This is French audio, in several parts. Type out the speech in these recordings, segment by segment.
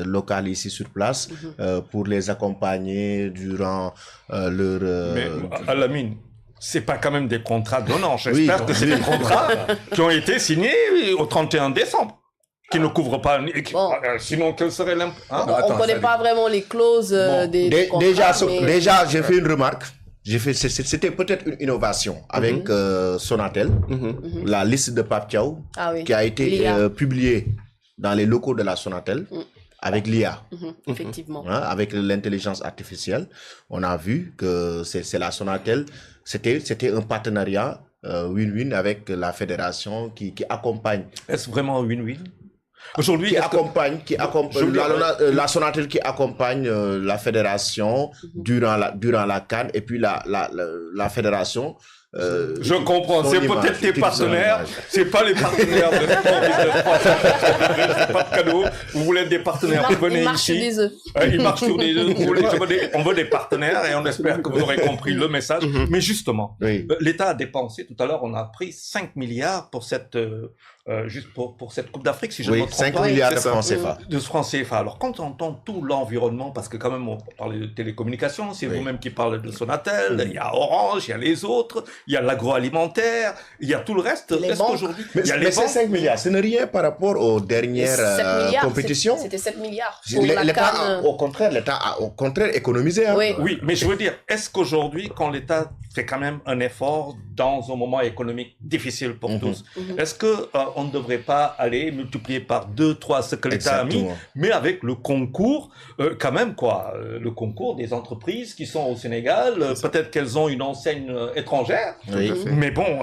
locales ici sur place pour les accompagner durant leur... Mais Alamine, c'est pas quand même des contrats donnants. J'espère que c'est des contrats qui ont été signés au 31 décembre. Qui ne couvrent pas... sinon, quel serait l'impact on ne connaît pas vraiment les clauses des contrats. Déjà, j'ai fait une remarque. C'était peut-être une innovation avec Sonatel, la liste de Pape Thiaw, qui a été publiée dans les locaux de la Sonatel, avec l'IA. Effectivement. Avec l'intelligence artificielle. On a vu que c'est la Sonatel. C'était un partenariat win-win avec la fédération qui accompagne. Est-ce vraiment win-win? Aujourd'hui, la Sonatel qui accompagne la fédération durant la CAN et puis la fédération. Je comprends, c'est peut-être tes partenaires, c'est pas les partenaires de pas de cadeau. Vous voulez des partenaires, venez ici. Ils marchent sur des œufs. On veut des partenaires et on espère que vous aurez compris le message. Mais justement, l'État a dépensé, tout à l'heure, on a pris 5 milliards pour cette juste pour cette Coupe d'Afrique, si je ne me trompe 5 pas. milliards de francs CFA. De francs CFA. Alors, quand on entend tout l'environnement, parce que quand même, on parle de télécommunications, c'est vous-même qui parlez de Sonatel, il y a Orange, il y a les autres, il y a l'agroalimentaire, il y a il y a Est-ce qu'aujourd'hui, il y a les ces 5 milliards, ce n'est rien par rapport aux dernières compétitions. C'était 7 milliards. L'État, au contraire, économisé. Oui, mais je veux dire, est-ce qu'aujourd'hui, quand l'État fait quand même un effort dans un moment économique difficile pour tous, est-ce que on ne devrait pas aller multiplier par 2, 3 ce que l'État a mis, mais avec le concours, quand même le concours des entreprises qui sont au Sénégal, peut-être qu'elles ont une enseigne étrangère, mais bon,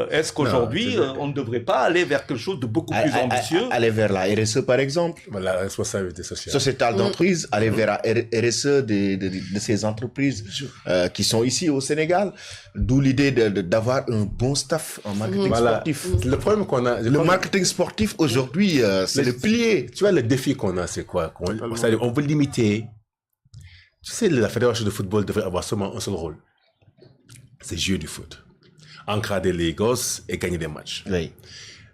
est-ce qu'aujourd'hui on ne devrait pas aller vers quelque chose de beaucoup plus ambitieux? Aller vers la RSE par exemple, la responsabilité sociale. Sociétale d'entreprise, aller vers la RSE de ces entreprises qui sont ici au Sénégal, d'où l'idée d'avoir un bon staff en marketing sportif. Le problème qu'on a, le marketing sportif aujourd'hui, c'est le pilier. Tu vois, le défi qu'on a, c'est quoi? On veut limiter. Tu sais, la fédération de football devrait avoir seulement un seul rôle. C'est jouer du foot. Encadrer les gosses et gagner des matchs. Oui.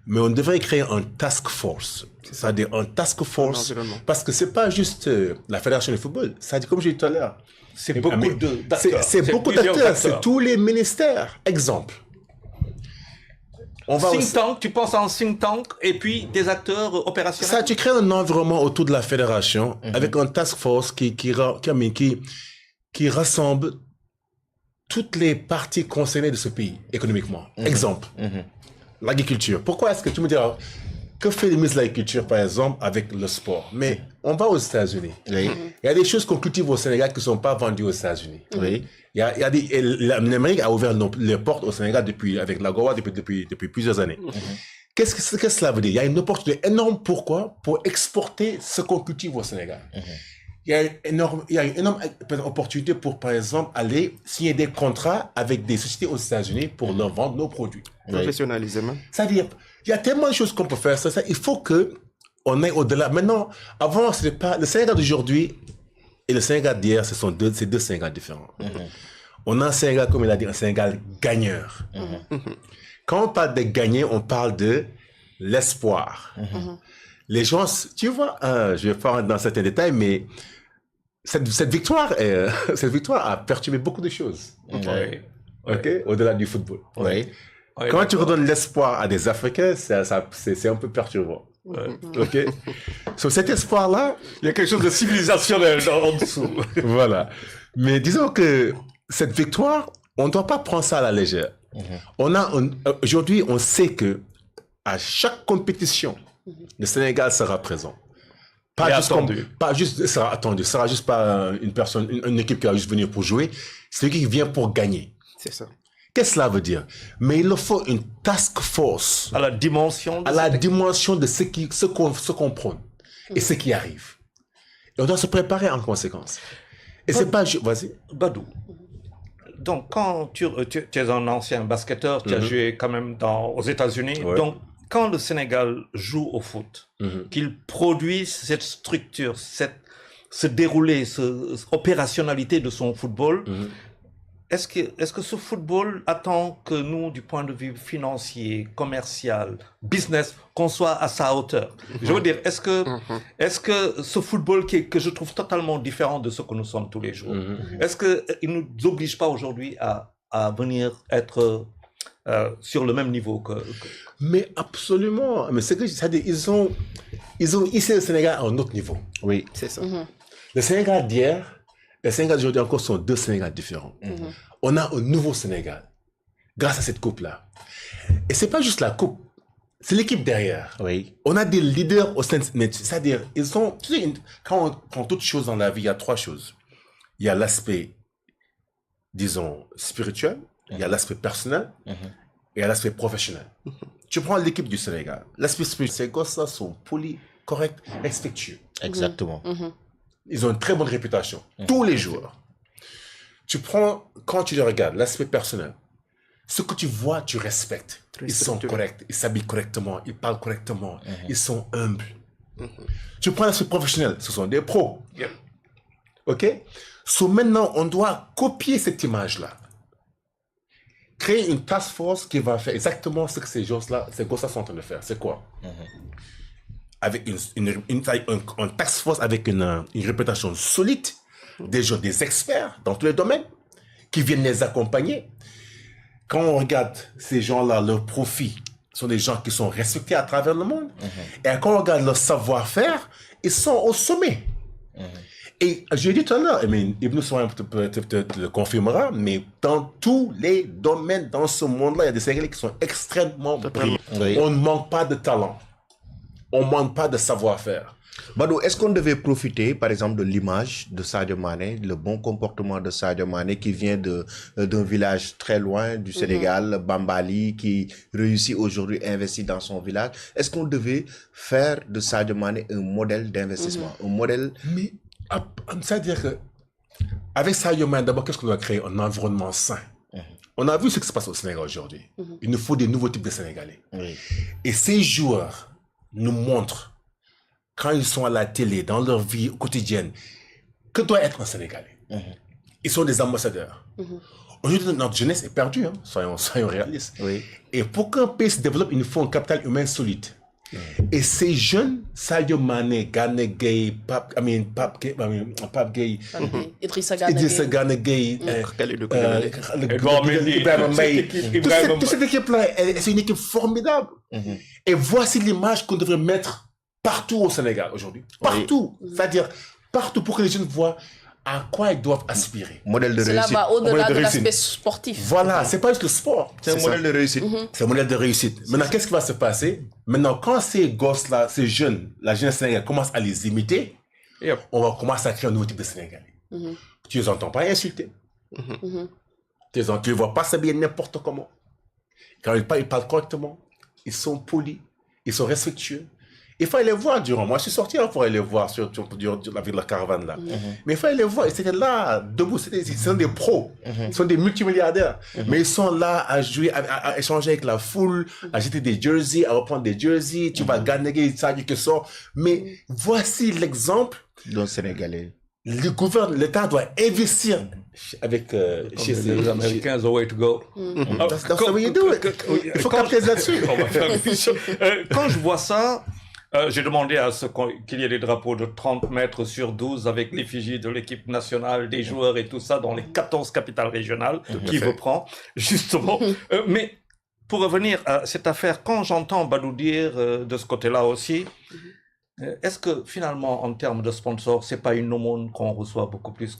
Mais on devrait créer un task force. C'est-à-dire un task force. Parce que c'est pas juste la fédération de football. C'est-à-dire, comme j'ai dit tout à l'heure. C'est beaucoup d'acteurs. C'est beaucoup d'acteurs. C'est tous les ministères. Exemple. Think tank, tu penses en think tank et puis des acteurs opérationnels. Ça, tu crées un environnement autour de la fédération avec un task force qui rassemble toutes les parties concernées de ce pays économiquement. Exemple, l'agriculture. Pourquoi est-ce que tu me diras que fait le ministre de l'Agriculture, par exemple, avec le sport? Mais on va aux États-Unis. Il y a des choses qu'on cultive au Sénégal qui ne sont pas vendues aux États-Unis. L'Amérique a ouvert les portes au Sénégal avec l'AGOA depuis plusieurs années. Qu'est-ce que cela veut dire? Il y a une opportunité énorme. Pourquoi? Pour exporter ce qu'on cultive au Sénégal. Il y a une énorme opportunité pour, par exemple, aller signer des contrats avec des sociétés aux États-Unis pour leur vendre nos produits. Professionnaliser même. C'est-à-dire, il y a tellement de choses qu'on peut faire. Il faut qu'on aille au-delà. Maintenant, avant, c'était pas le Sénégal d'aujourd'hui et le Sénégal d'hier, c'est deux Sénégal différents. On a un Sénégal, comme il a dit, un Sénégal gagneur. Quand on parle de gagner, on parle de l'espoir. Les gens, tu vois, je vais pas rentrer dans certains détails, mais cette victoire a perturbé beaucoup de choses. Au-delà du football. Quand tu redonnes l'espoir à des Africains, c'est un peu perturbant. So, cet espoir-là, il y a quelque chose de civilisationnel en dessous. Voilà. Mais disons que cette victoire, on ne doit pas prendre ça à la légère. Aujourd'hui, on sait que à chaque compétition, le Sénégal sera présent. Pas juste sera attendu. Ce sera juste pas une équipe qui va juste venir pour jouer. C'est une équipe qui vient pour gagner. C'est ça. Qu'est-ce que cela veut dire? Mais il faut une task force. À la dimension de ce qu'on prône et ce qui arrive. Et on doit se préparer en conséquence. Et c'est pas... Vas-y. Badou. Donc, quand tu es un ancien basketteur, tu as joué quand même aux États-Unis. Donc, quand le Sénégal joue au foot, qu'il produit cette structure, ce déroulé, cette opérationnalité de son football, est-ce que ce football attend que nous, du point de vue financier, commercial, business, qu'on soit à sa hauteur? Je veux dire, est-ce que ce football que je trouve totalement différent de ce que nous sommes tous les jours, est-ce qu'il ne nous oblige pas aujourd'hui à venir être sur le même niveau que... Mais absolument. Mais c'est que, c'est-à-dire, ils ont hissé le Sénégal à un autre niveau. Oui, c'est ça. Le Sénégal d'hier, le Sénégal d'aujourd'hui encore sont deux Sénégals différents. On a un nouveau Sénégal grâce à cette coupe-là. Et c'est pas juste la coupe, c'est l'équipe derrière. Oui. On a des leaders au sein, c'est-à-dire, ils sont, tu sais, quand on prend toutes choses dans la vie, il y a trois choses. Il y a l'aspect, disons, spirituel, il y a l'aspect personnel, et il y a l'aspect professionnel. Tu prends l'équipe du Sénégal, l'aspect spirituel, ces gosses-là sont polis, corrects, respectueux. Exactement. Ils ont une très bonne réputation, tous les jours. Tu prends, quand tu les regardes, l'aspect personnel, ce que tu vois, tu respectes. Ils sont corrects, ils s'habillent correctement, ils parlent correctement, ils sont humbles. Tu prends l'aspect professionnel, ce sont des pros. OK? So maintenant, on doit copier cette image-là. Créer une task force qui va faire exactement ce que ces gosses-là sont en train de faire. C'est quoi? Avec un task force avec une réputation solide, des experts dans tous les domaines qui viennent les accompagner. Quand on regarde ces gens-là, leurs profits sont des gens qui sont respectés à travers le monde. Et quand on regarde leur savoir-faire, ils sont au sommet. Et je l'ai dit tout à l'heure, Ibn Souaïm peut-être le confirmera, mais dans tous les domaines, dans ce monde-là, il y a des Sénégalais qui sont extrêmement brillants. Oui. On ne manque pas de talent. On ne manque pas de savoir-faire. Badou, est-ce qu'on devait profiter, par exemple, de l'image de Sadio Mané, le bon comportement de Sadio Mané qui vient d'un village très loin du Sénégal, Bambali, qui réussit aujourd'hui à investir dans son village? Est-ce qu'on devait faire de Sadio Mané un modèle d'investissement, un modèle... Mais, c'est-à-dire que, avec Sadio Mané, d'abord, qu'est-ce qu'on doit créer? Un environnement sain. On a vu ce qui se passe au Sénégal aujourd'hui. Il nous faut des nouveaux types de Sénégalais. Et ces joueurs nous montrent, quand ils sont à la télé, dans leur vie quotidienne, que doit être un Sénégalais. Ils sont des ambassadeurs. Aujourd'hui, notre jeunesse est perdue, hein? Soyons réalistes. Et pour qu'un pays se développe, il nous faut un capital humain solide. Et ces jeunes, Sadio Mané, Gana Gueye, Pape Gueye, Idrissa Gana Gueye, Ibrahima Mbaye. Toute cette équipe-là, c'est une équipe formidable. Et voici l'image qu'on devrait mettre partout au Sénégal aujourd'hui. Partout. C'est-à-dire, partout pour que les jeunes voient à quoi ils doivent aspirer. Modèle de réussite. Cela va au-delà de l'aspect sportif. Voilà, c'est pas juste le sport. C'est un modèle de réussite. C'est un modèle de réussite. Maintenant, qu'est-ce qui va se passer? Maintenant, quand ces gosses-là, ces jeunes, la jeunesse sénégalaise commence à les imiter, on va commencer à créer un nouveau type de Sénégalais. Tu les entends pas insulter. Tu les vois pas s'habiller n'importe comment. Quand ils parlent correctement. Ils sont polis. Ils sont respectueux. Il fallait les voir durant. Moi, je suis sorti pour aller les voir avec la caravane là. Mais il fallait les voir. Ils étaient là, debout. Ils sont des pros. Ils sont des multimilliardaires. Mais ils sont là à jouer, à échanger avec la foule, à jeter des jerseys, à reprendre des jerseys. Tu vas gagner, ça dit que ça. Mais voici l'exemple d'un Sénégalais. L'État doit investir avec chez les Américains, the way to go. That's the way you do it. Il faut capitaliser là-dessus. Quand je vois ça, j'ai demandé à qu'il y ait des drapeaux de 30 mètres sur 12 avec l'effigie de l'équipe nationale, des joueurs et tout ça dans les 14 capitales régionales qui reprend, justement. Mais pour revenir à cette affaire, quand j'entends Badou dire de ce côté-là aussi, est-ce que finalement, en termes de sponsors, c'est pas une aumône qu'on reçoit beaucoup plus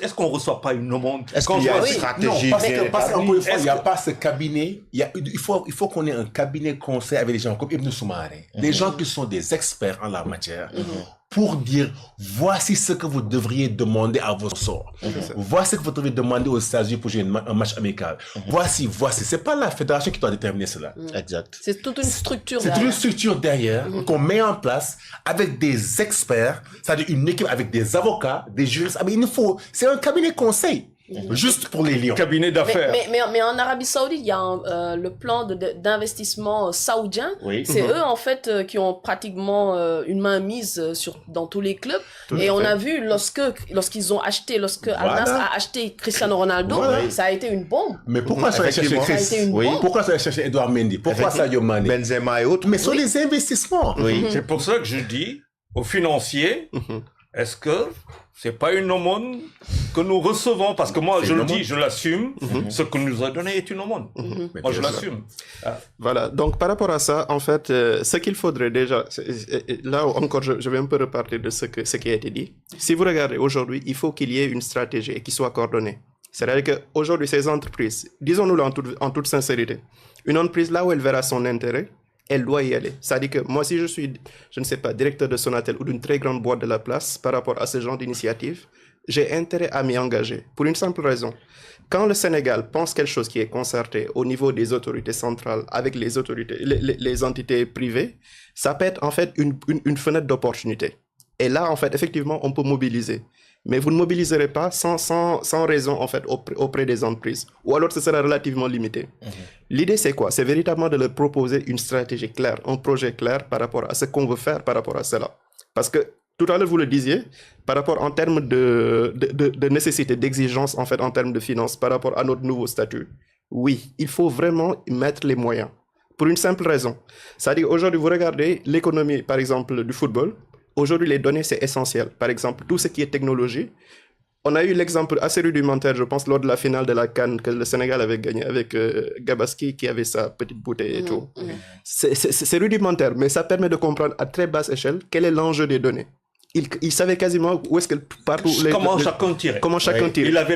est-ce qu'on reçoit pas une aumône? Est-ce qu'il y a une stratégie? Non, parce qu'encore une fois, il n'y a pas ce cabinet. Il faut qu'on ait un cabinet conseil avec des gens comme Ibn Soumaré, des gens qui sont des experts en la matière, pour dire voici ce que vous devriez demander à vos sponsors. Voici ce que vous devriez demander aux États-Unis pour jouer un match amical. Voici. C'est pas la fédération qui doit déterminer cela. Exact. C'est toute une structure derrière. C'est toute une structure derrière qu'on met en place avec des experts, c'est-à-dire une équipe avec des avocats, des juristes. Mais c'est un cabinet conseil. Juste pour les Lions. Cabinet d'affaires. Mais en Arabie Saoudite, il y a le plan d'investissement saoudien. Oui. C'est eux, en fait, qui ont pratiquement une main mise dans tous les clubs. Et on a vu, lorsque Al Nassr a acheté Cristiano Ronaldo, ça a été une bombe. Mais pourquoi ça a cherché Pourquoi ça a cherché Edouard Mendy? Pourquoi Sadio Mané? Benzema et autres. Mais sur les investissements. Oui. C'est pour ça que je dis aux financiers, est-ce que c'est pas une aumône que nous recevons? Parce que moi, je le dis, je l'assume. Ce qu'on nous a donné est une aumône. Moi, je l'assume. Voilà. Donc, par rapport à ça, en fait, ce qu'il faudrait déjà, là encore, je vais un peu repartir de ce qui a été dit. Si vous regardez aujourd'hui, il faut qu'il y ait une stratégie et qu'il soit coordonnée. C'est-à-dire qu'aujourd'hui, ces entreprises, disons-nous en toute sincérité, une entreprise, là où elle verra son intérêt, elle doit y aller. C'est-à-dire que moi, si je suis, je ne sais pas, directeur de Sonatel ou d'une très grande boîte de la place par rapport à ce genre d'initiative, j'ai intérêt à m'y engager. Pour une simple raison. Quand le Sénégal pense quelque chose qui est concerté au niveau des autorités centrales avec les autorités, les entités privées, ça peut être en fait une fenêtre d'opportunité. Et là, en fait, effectivement, on peut mobiliser. Mais vous ne mobiliserez pas sans raison, en fait, auprès des entreprises. Ou alors, ce sera relativement limité. L'idée, c'est quoi? C'est véritablement de leur proposer une stratégie claire, un projet clair par rapport à ce qu'on veut faire par rapport à cela. Parce que, tout à l'heure, vous le disiez, par rapport en termes de nécessité, d'exigence, en fait, en termes de finances, par rapport à notre nouveau statut. Oui, il faut vraiment mettre les moyens. Pour une simple raison. C'est-à-dire, aujourd'hui, vous regardez l'économie, par exemple, du football. Aujourd'hui, les données, c'est essentiel. Par exemple, tout ce qui est technologie. On a eu l'exemple assez rudimentaire, je pense, lors de la finale de la CAN que le Sénégal avait gagné avec Gabaski qui avait sa petite bouteille et tout. C'est rudimentaire, mais ça permet de comprendre à très basse échelle quel est l'enjeu des données. Il savait quasiment où est-ce que partout... Comment chacun tirait. Comment chacun tirait. Il avait